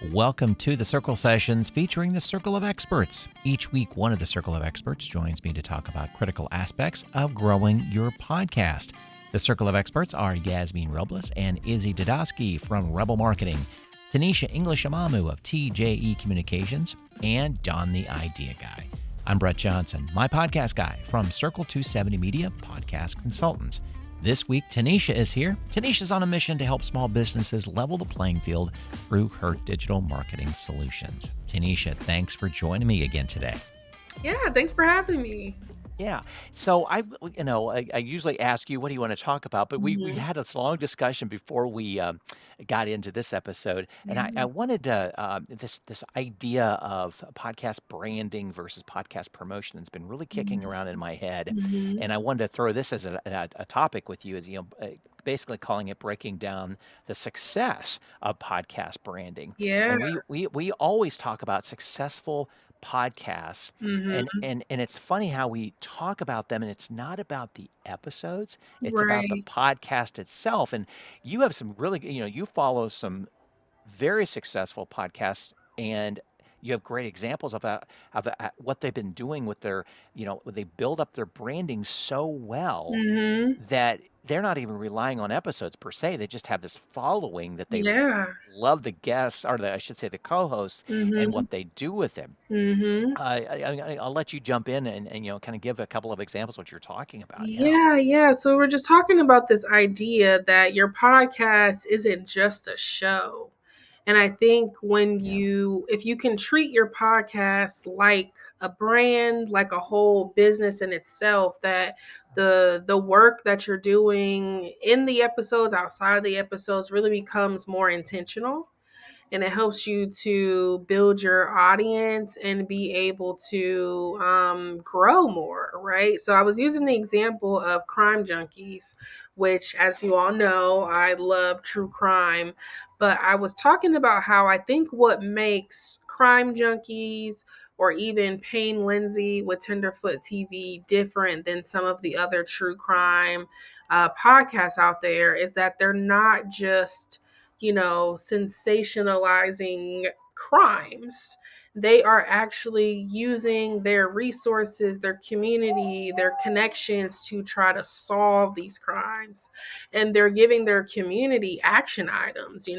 Welcome to the Circle Sessions featuring the Circle of Experts. Each week, one of the Circle of Experts joins me to talk about critical aspects of growing your podcast. The Circle of Experts are Yasmin Robles and Izzy Dudosky from Rebel Marketing, Tonnisha English-Amamoo of TJE Communications, and Don the Idea Guy. I'm Brett Johnson, my podcast guy from Circle 270 Media Podcast Consultants. This week, Tonnisha is here. Tanisha's on a mission to help small businesses level the playing field through her digital marketing solutions. Tonnisha, thanks for joining me again today. Yeah, thanks for having me. Yeah. So I usually ask you, what do you want to talk about? But we Mhm. had this long discussion before we got into this episode, and I, Yeah. I wanted to this idea of podcast branding versus podcast promotion has been really kicking Mhm. around in my head, Mhm. and I wanted to throw this as a topic with you, as basically calling it breaking down the success of podcast branding. Yeah. And we always talk about successful podcasts, Mhm. and it's funny how we talk about them, and it's not about the episodes, it's about the Right. podcast itself. And you have some really, you follow some very successful podcasts, and you have great examples of what they've been doing with their, they build up their branding so well Mhm. that they're not even relying on episodes per se. They just have this following that they Yeah. love the guests, or I should say the co-hosts, and Mhm. what they do with them. Mhm. I'll let you jump in and kind of give a couple of examples of what you're talking about. Yeah. Yeah. So we're just talking about this idea that your podcast isn't just a show. And I think Yeah. if you can treat your podcast like a brand, like a whole business in itself, that the work that you're doing in the episodes, outside of the episodes, really becomes more intentional, and it helps you to build your audience and be able to grow more, right? So I was using the example of Crime Junkies, which, as you all know, I love true crime. But I was talking about how I think what makes Crime Junkies or even Payne Lindsay with Tenderfoot TV different than some of the other true crime podcasts out there is that they're not just sensationalizing crimes. They are actually using their resources, their community, their connections to try to solve these crimes. And they're giving their community action items,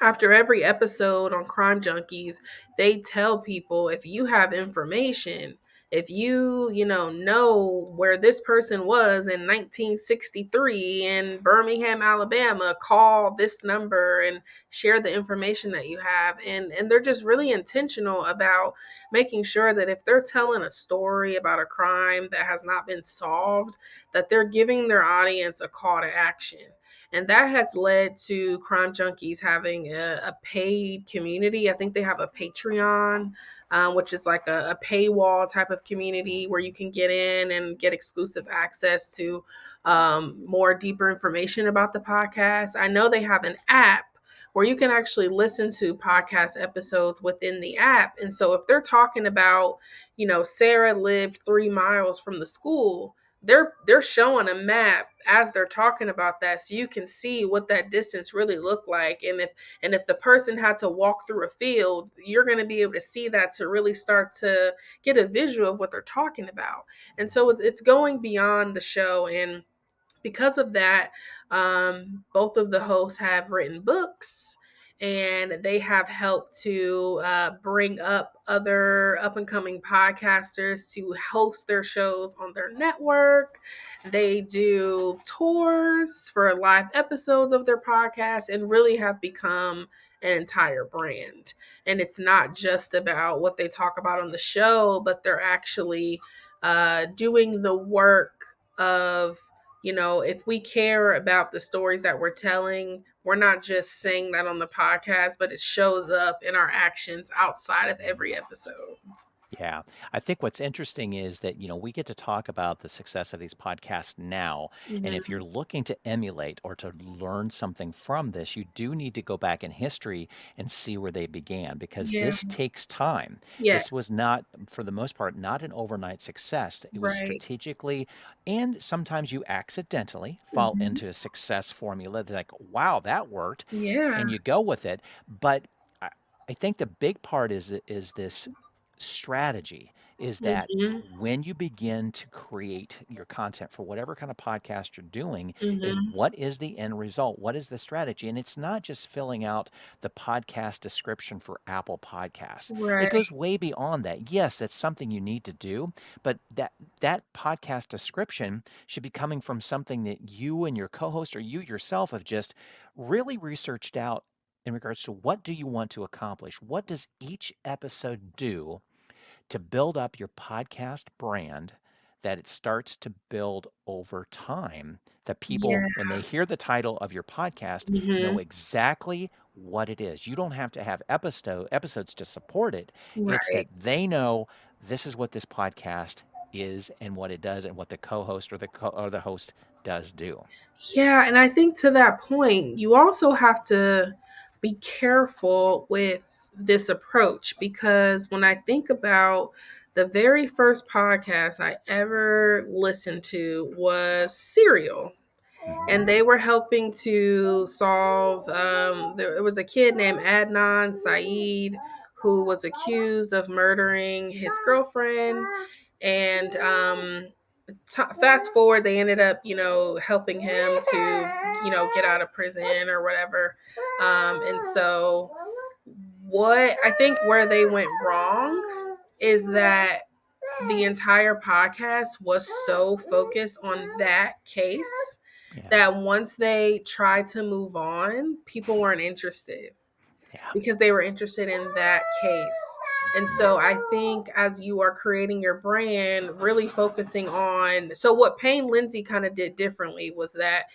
after every episode on Crime Junkies, they tell people, if you have information, if you know where this person was in 1963 in Birmingham, Alabama, call this number and share the information that you have. And they're just really intentional about making sure that if they're telling a story about a crime that has not been solved, that they're giving their audience a call to action. And that has led to Crime Junkies having a paid community. I think they have a Patreon, which is like a paywall type of community where you can get in and get exclusive access to more deeper information about the podcast. I know they have an app where you can actually listen to podcast episodes within the app. And so if they're talking about, Sarah lived 3 miles from the school, they're showing a map as they're talking about that, so you can see what that distance really looked like. And if the person had to walk through a field, you're going to be able to see that to really start to get a visual of what they're talking about. And so it's going beyond the show. And because of that, both of the hosts have written books, and they have helped to bring up other up and coming podcasters to host their shows on their network. They do tours for live episodes of their podcast and really have become an entire brand. And it's not just about what they talk about on the show, but they're actually doing the work of, if we care about the stories that we're telling, we're not just saying that on the podcast, but it shows up in our actions outside of every episode. Yeah. I think what's interesting is that, we get to talk about the success of these podcasts now. And if Hmm. you're looking to emulate or to learn something from this, you do need to go back in history and see where they began, because Yeah. this takes time. This was Yes. not, for the most part, not an overnight success. It was Right. strategically, and sometimes you accidentally fall Hmm. into a success formula that's like, wow, that worked. Yeah. And you go with it. But I think the big part is this strategy, is that Mhm. when you begin to create your content for whatever kind of podcast you're doing, is Mhm. what is the end result? What is the strategy? And it's not just filling out the podcast description for Apple Podcasts. It Right. goes way beyond that. Yes, that's something you need to do, but that podcast description should be coming from something that you and your co-host or you yourself have just really researched out in regards to what do you want to accomplish? What does each episode do to build up your podcast brand that it starts to build over time? That Yeah. people, when they hear the title of your podcast, know Mhm. exactly what it is. You don't have to have episodes to support it. It's Right. that they know this is what this podcast is and what it does and what the co-host or or the host does do. Yeah, and I think to that point, you also have to be careful with this approach because when I think about the very first podcast I ever listened to was Serial. Mhm. And they were helping to solve. There was a kid named Adnan Saeed who was accused of murdering his girlfriend, and fast forward, they ended up, helping him to, get out of prison or whatever. And so, what I think where they went wrong is that the entire podcast was so focused on that case Yeah. that once they tried to move on, people weren't interested Yeah. because they were interested in that case. And so I think as you are creating your brand, really focusing on, so what Payne Lindsay kind of did differently was that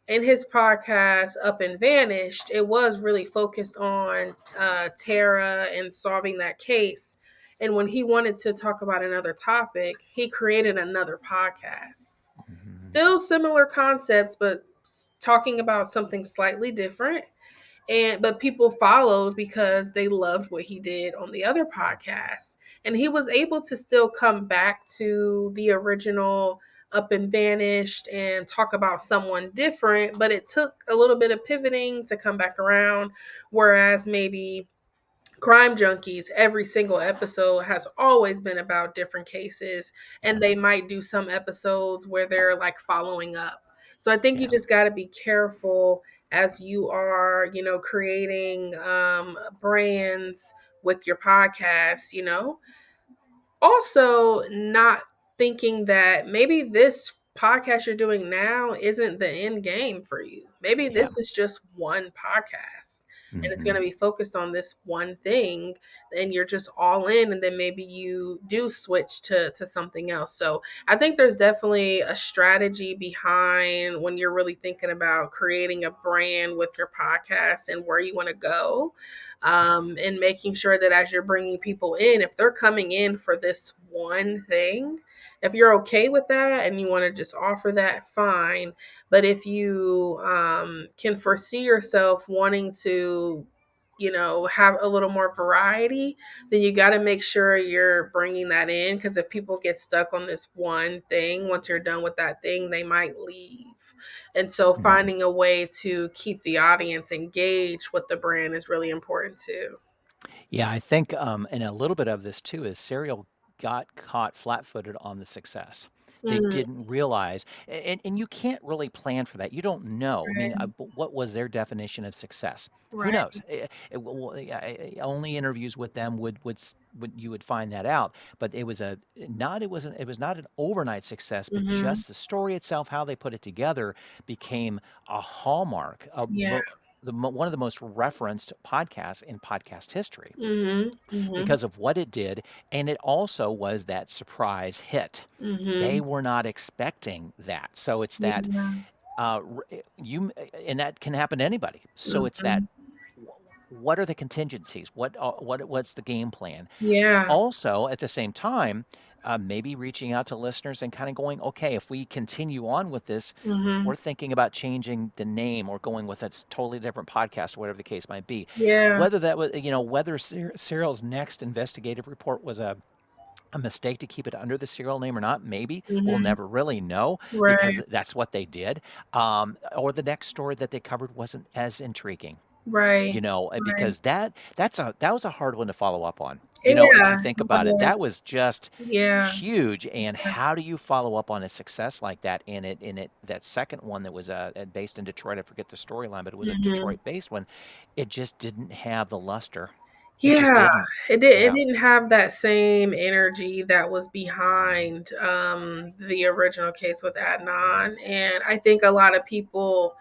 in his podcast Up and Vanished, it was really focused on Tara and solving that case. And when he wanted to talk about another topic, he created another podcast. Mhm. Still similar concepts, but talking about something slightly different. And but people followed because they loved what he did on the other podcast. And he was able to still come back to the original Up and Vanished and talk about someone different, but it took a little bit of pivoting to come back around. Whereas maybe Crime Junkies, every single episode has always been about different cases, Yeah. and they might do some episodes where they're like following up. So I think you Yeah. just got to be careful as you are, creating brands with your podcast, also not thinking that maybe this podcast you're doing now isn't the end game for you. Maybe Yeah. this is just one podcast and it's going to Mhm. be focused on this one thing and you're just all in, and then maybe you do switch to something else. So I think there's definitely a strategy behind when you're really thinking about creating a brand with your podcast and where you want to go, and making sure that as you're bringing people in, if they're coming in for this one thing, if you're okay with that and you want to just offer that, fine. But if you can foresee yourself wanting to, have a little more variety, then you got to make sure you're bringing that in, because if people get stuck on this one thing, once you're done with that thing, they might leave. And so Mhm. finding a way to keep the audience engaged with the brand is really important too. Yeah, I think, and a little bit of this too is Serial got caught flat-footed on the success. They Mm, didn't realize, and you can't really plan for that. You don't know. I mean, right, but what was their definition of success? Who right. knows? Only interviews with them would you would find that out. But it was a not it was not an overnight success, but Hmm. just the story itself, how they put it together, became a hallmark. Yeah. One of the most referenced podcasts in podcast history Hmm. Hmm. because of what it did, and it also was that surprise hit. They Hmm. were not expecting that. So it's that Yeah. you and that can happen to anybody. So it's that Hmm. what are the contingencies? What's the game plan? Yeah. Also, at the same time, maybe reaching out to listeners and kind of going, okay, if we continue on with this, Hmm. we're thinking about changing the name or going with a totally different podcast, whatever the case might be. Yeah. Whether that was, whether Serial's next investigative report was a mistake to keep it under the Serial name or not, maybe we'll Hmm. never really know Right. because that's what they did. Or the next story that they covered wasn't as intriguing. Right. Right. because that was a hard one to follow up on. If you Yeah, think it about it, that was. was just Yeah. huge. And how do you follow up on a success like that? In it that second one that was based in Detroit, I forget the storyline, but it was a Mhm. Detroit based one. It just didn't have the luster. It just Yeah, didn't. it Yeah. didn't have that same energy that was behind, the original case with Adnan, and I think a lot of people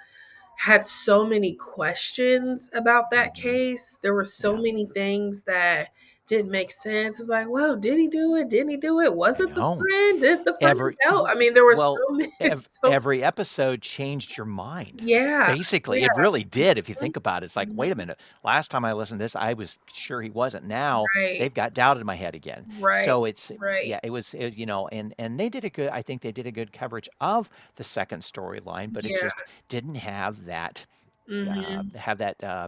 had so many questions about that Hmm. case. There were so Yeah. many things that didn't make sense. It's like, well, did he do it? Didn't he do it? Was I it the know. friend? Did the friend Every help? w I mean, there were so well, many. So every episode changed your mind. yeah, Basically, yeah, it really did if you think about it. It's like, "Wait a mhm, minute, last time I listened to this, I was sure he wasn't. Now right, they've got doubt in my head again." right, So right. yeah, and they did a good I think they did a good coverage of the second storyline, but it Yeah. just didn't Hmm. have that, uh,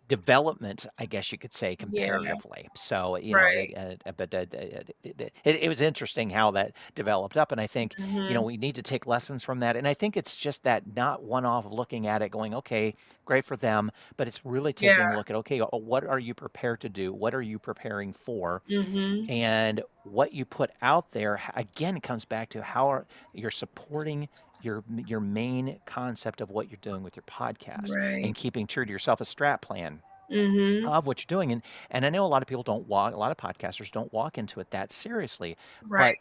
development, I guess you could say, Yeah. comparatively. So, Right. but it was interesting how that developed up. And I think, Hmm. we need to take lessons from that. And I think it's just that not one off looking at it going, okay, great for them. But it's really Yeah. taking a look at, okay, what are you prepared to do? What are you preparing for? Hmm. And what you put out there, again, comes back to you're supporting your main concept of what you're doing with your podcast Right. and keeping true to yourself, a strat plan Hmm. of what you're doing. And I know a lot of people a lot of podcasters don't walk into it that seriously, but Right.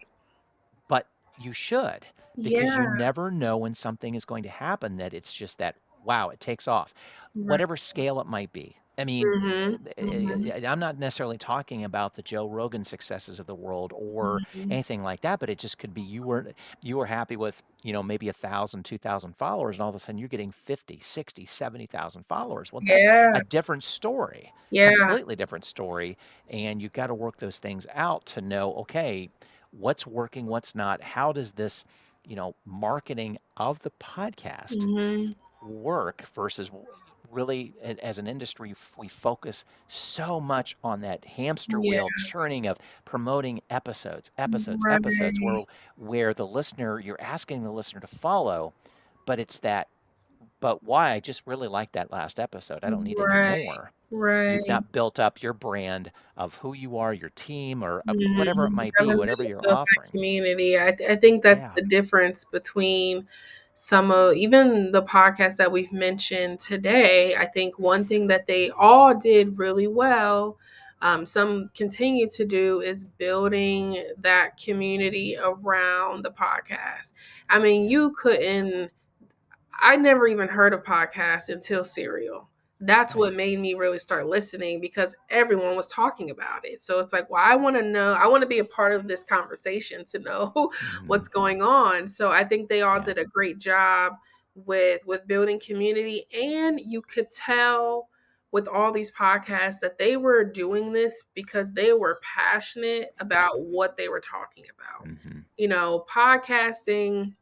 but you should, because you Yeah. never know when something is going to happen that it's just that, wow, it takes off, Right. whatever scale it might be. I mean, Hmm. Hmm. I'm not necessarily talking about the Joe Rogan successes of the world or Hmm. anything like that, but it just could be you were happy with, maybe 1,000, 2,000 followers, and all of a sudden you're getting 50, 60, 70,000 followers. Well, that's Yeah. a different story, Yeah. completely different story. And you've got to work those things out to know, okay, what's working, what's not. How does this, marketing of the podcast Hmm. work versus really as an industry, we focus so much on that hamster Yeah. wheel churning of promoting episodes Right. where the listener, you're asking the listener to follow, but it's that, but why? I just really like that last episode. I don't need any Right. more. You've Right. not built up your brand of who you are, your team, or whatever it Mhm. might be, Haven't whatever really you're built that offering. community. I think that's Yeah. the difference between some of even the podcasts that we've mentioned today. I think one thing that they all did really well, some continue to do, is building that community around the podcast. I mean, Yeah. you couldn't I never even heard of podcasts until Serial. That's Right. what made me really start listening because everyone was talking about it. So it's like, well, I want to know, I want to be a part of this conversation to know Hmm. what's going on. So I think they all Yeah. did a great job with building community, and you could tell with all these podcasts that they were doing this because they were passionate Yep. about what they were talking about. Hmm. Podcasting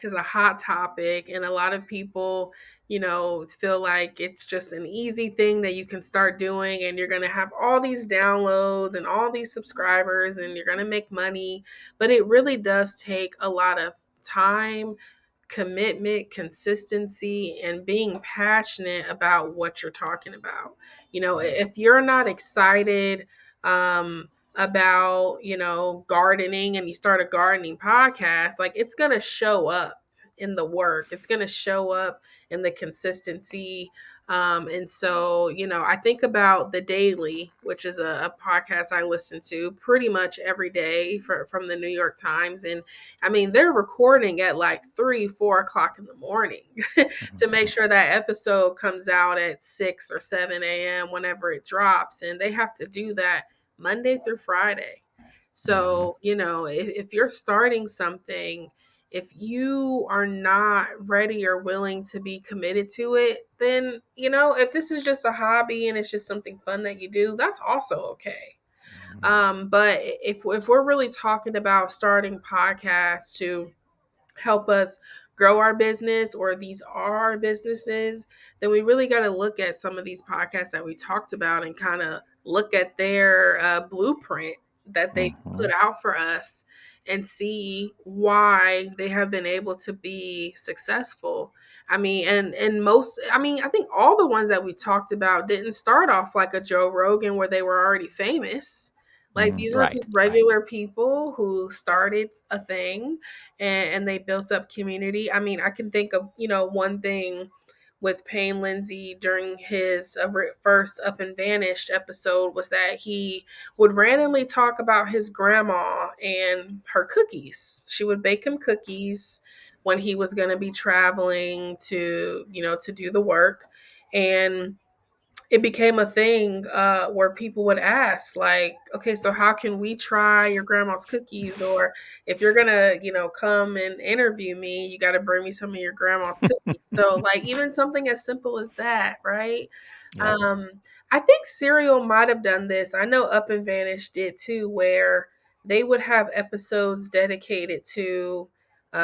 is a hot topic, and a lot of people feel like it's just an easy thing that you can start doing, and you're going to have all these downloads and all these subscribers and you're going to make money. But it really does take a lot of time, commitment, consistency, and being passionate about what you're talking about. Yeah. If you're not excited about, gardening, and you start a gardening podcast, like, it's going to show up in the work, it's going to show up in the consistency. And so, I think about The Daily, which is a podcast I listen to pretty much every day from the New York Times. And I mean, they're recording at like 3, 4 o'clock in the morning to make sure that episode comes out at 6 or 7 a.m. whenever it drops. And they have to do that Monday through Friday. Hmm. So, if you're starting something, if you are not ready or willing to be committed to it, then, if this is just a hobby and it's just something fun that you do, that's also okay. Hmm. But if we're really talking about starting podcasts to help us grow our business, or these are our businesses, then we really got to look at some of these podcasts that we talked about and kind of look at their blueprint that they Hmm. put out for us, and see why they have been able to be successful. I mean, and most, I mean, I think all the ones that we talked about didn't start off like a Joe Rogan where they were already famous. Like these were Right, just right. regular people who started a thing, and they built up community. I mean, I can think of, one thing with Payne Lindsay during his first Up and Vanished episode was that he would randomly talk about his grandma and her cookies. She would bake him cookies when he was going to be traveling to do the work. And it became a thing where people would ask, like, okay, so how can we try your grandma's cookies? Or if you're gonna, come and interview me, you got to bring me some of your grandma's cookies. So, like, even something as simple as that, right? Yep. um I think Serial might have done this. I know Up and Vanish did too, where they would have episodes dedicated to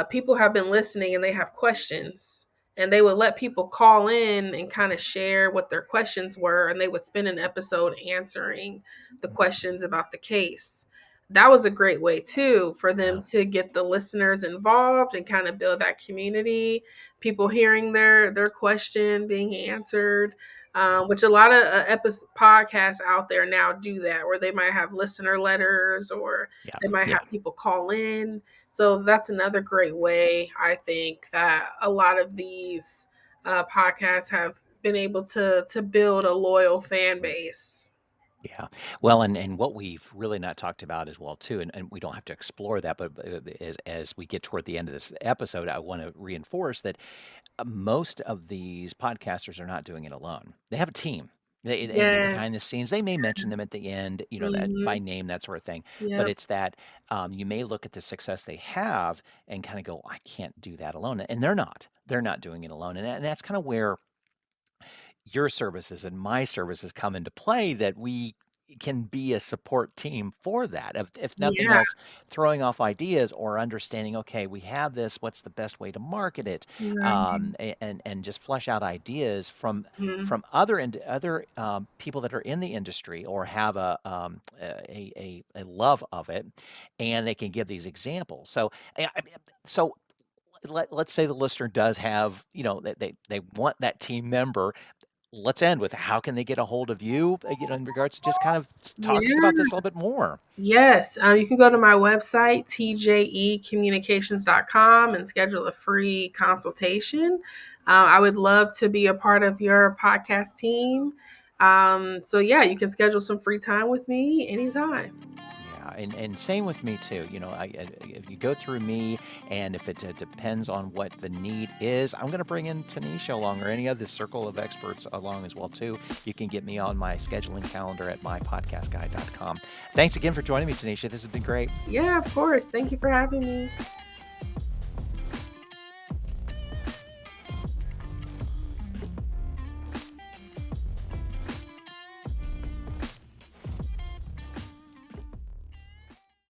people have been listening and they have questions, and they would let people call in and kind of share what their questions were, and they would spend an episode answering the questions about the case. That was a great way too for them Yeah. to get the listeners involved and kind of build that community, people hearing their question being answered. Yep. Which a lot of podcasts out there now do that, where they might have listener letters, or Yeah. they might Yeah. have people call in. So that's another great way, I think, that a lot of these podcasts have been able to build a loyal fan base. Yeah. Well, and what we've really not talked about as well too, and we don't have to explore that, but as we get toward the end of this episode, I want to reinforce that most of these podcasters are not doing it alone. They have a team. And behind the Yes. scenes, they may mention them at the end, that by Mm-hmm. name, that sort of thing. But Yep. it's that you may look at the success they have and kind of go, I can't do that alone. And they're not. They're not doing it alone. And that's kind of where your services and my services come into play, that we can be a support team for that. If nothing Yeah. else, throwing off ideas or understanding, okay, we have this, what's the best way to market it? Right. And just flesh out ideas Mhm. from other people that are in the industry or have a love of it, and they can give these examples. So let's say the listener does have, that they want that team member. Let's end with how can they get a hold of you, in regards to just kind of talking about Yeah. this a little bit more? Yes, you can go to my website, tjecommunications.com, and schedule a free consultation. I would love to be a part of your podcast team. So, yeah, you can schedule some free time with me anytime. Yeah, and same with me too. If you go through me, and if it depends on what the need is, I'm going to bring in Tonnisha along, or any other circle of experts along as well too. You can get me on my scheduling calendar at mypodcastguide.com. Thanks again for joining me, Tonnisha. This has been great. Yeah, of course. Thank you for having me.